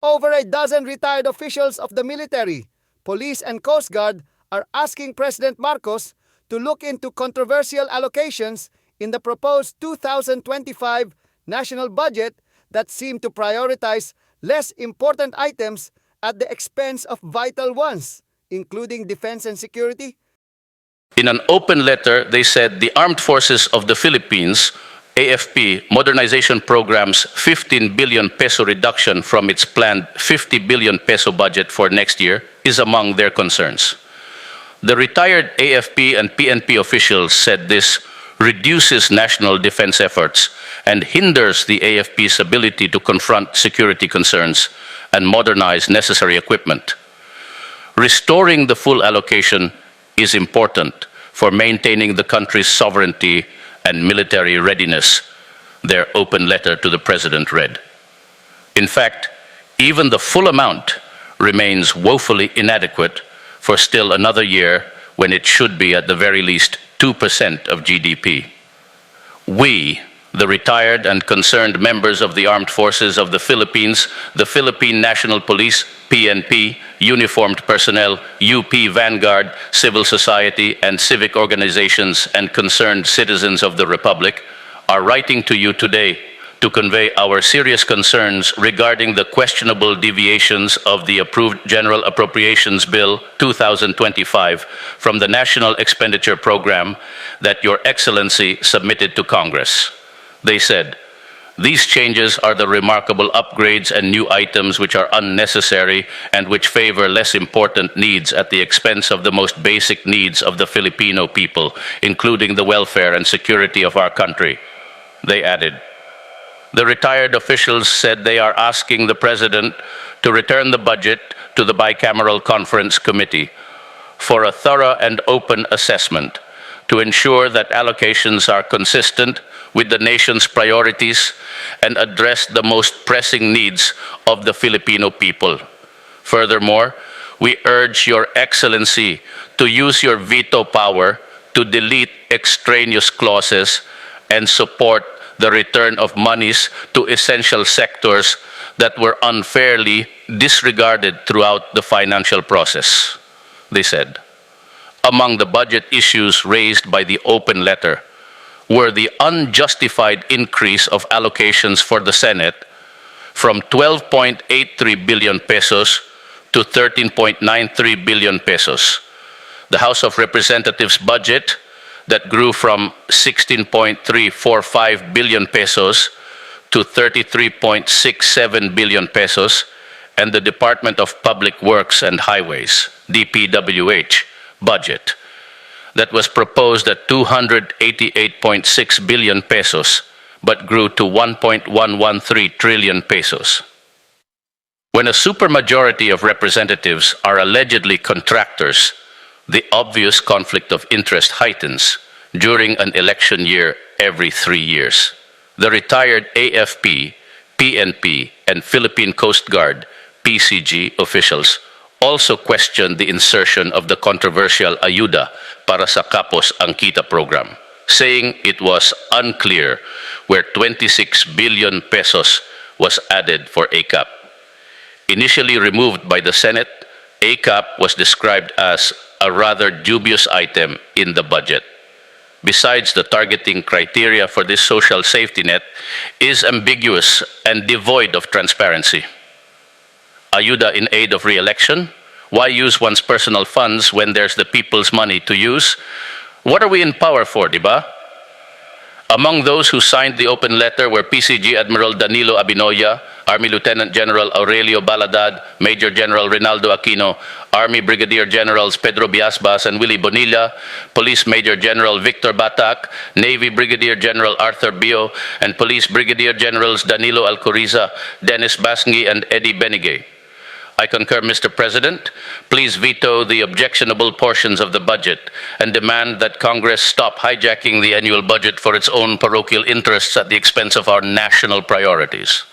Over a dozen retired officials of the military, police, and Coast Guard are asking President Marcos to look into controversial allocations in the proposed 2025 national budget that seem to prioritize less important items at the expense of vital ones, including defense and security. In an open letter, they said the Armed Forces of the Philippines, AFP, Modernization Program's 15 billion peso reduction from its planned 50 billion peso budget for next year is among their concerns. The retired AFP and PNP officials said this reduces national defense efforts and hinders the AFP's ability to confront security concerns and modernize necessary equipment. Restoring the full allocation is important for maintaining the country's sovereignty and military readiness, their open letter to the President read. In fact, even the full amount remains woefully inadequate for still another year when it should be at the very least 2% of GDP. We, the retired and concerned members of the Armed Forces of the Philippines, the Philippine National Police, PNP, uniformed personnel, UP Vanguard, civil society, and civic organizations and concerned citizens of the Republic, are writing to you today to convey our serious concerns regarding the questionable deviations of the approved General Appropriations Bill 2025 from the National Expenditure Program that Your Excellency submitted to Congress. They said, these changes are the remarkable upgrades and new items which are unnecessary and which favor less important needs at the expense of the most basic needs of the Filipino people, including the welfare and security of our country. They added, the retired officials said they are asking the President to return the budget to the Bicameral Conference Committee for a thorough and open assessment to ensure that allocations are consistent with the nation's priorities and address the most pressing needs of the Filipino people. Furthermore, we urge Your Excellency to use your veto power to delete extraneous clauses and support the return of monies to essential sectors that were unfairly disregarded throughout the financial process, they said. Among the budget issues raised by the open letter were the unjustified increase of allocations for the Senate from 12.83 billion pesos to 13.93 billion pesos. The House of Representatives budget that grew from 16.345 billion pesos to 33.67 billion pesos, and the Department of Public Works and Highways, DPWH, budget that was proposed at 288.6 billion pesos but grew to 1.113 trillion pesos. When a supermajority of representatives are allegedly contractors, the obvious conflict of interest heightens during an election year every 3 years. The retired AFP, PNP, and Philippine Coast Guard, PCG officials also questioned the insertion of the controversial ayuda para sa Kapos ang Kita program, saying it was unclear where 26 billion pesos was added for ACAP. Initially removed by the Senate, ACAP was described as a rather dubious item in the budget. Besides, the targeting criteria for this social safety net is ambiguous and devoid of transparency. Ayuda in aid of re-election? Why use one's personal funds when there's the people's money to use? What are we in power for, diba? Among those who signed the open letter were PCG Admiral Danilo Abinoya, Army Lieutenant General Aurelio Baladad, Major General Rinaldo Aquino, Army Brigadier Generals Pedro Biasbas and Willie Bonilla, Police Major General Victor Batak, Navy Brigadier General Arthur Bio, and Police Brigadier Generals Danilo Alcoriza, Dennis Basngi, and Eddie Benigay. I concur, Mr. President. Please veto the objectionable portions of the budget and demand that Congress stop hijacking the annual budget for its own parochial interests at the expense of our national priorities.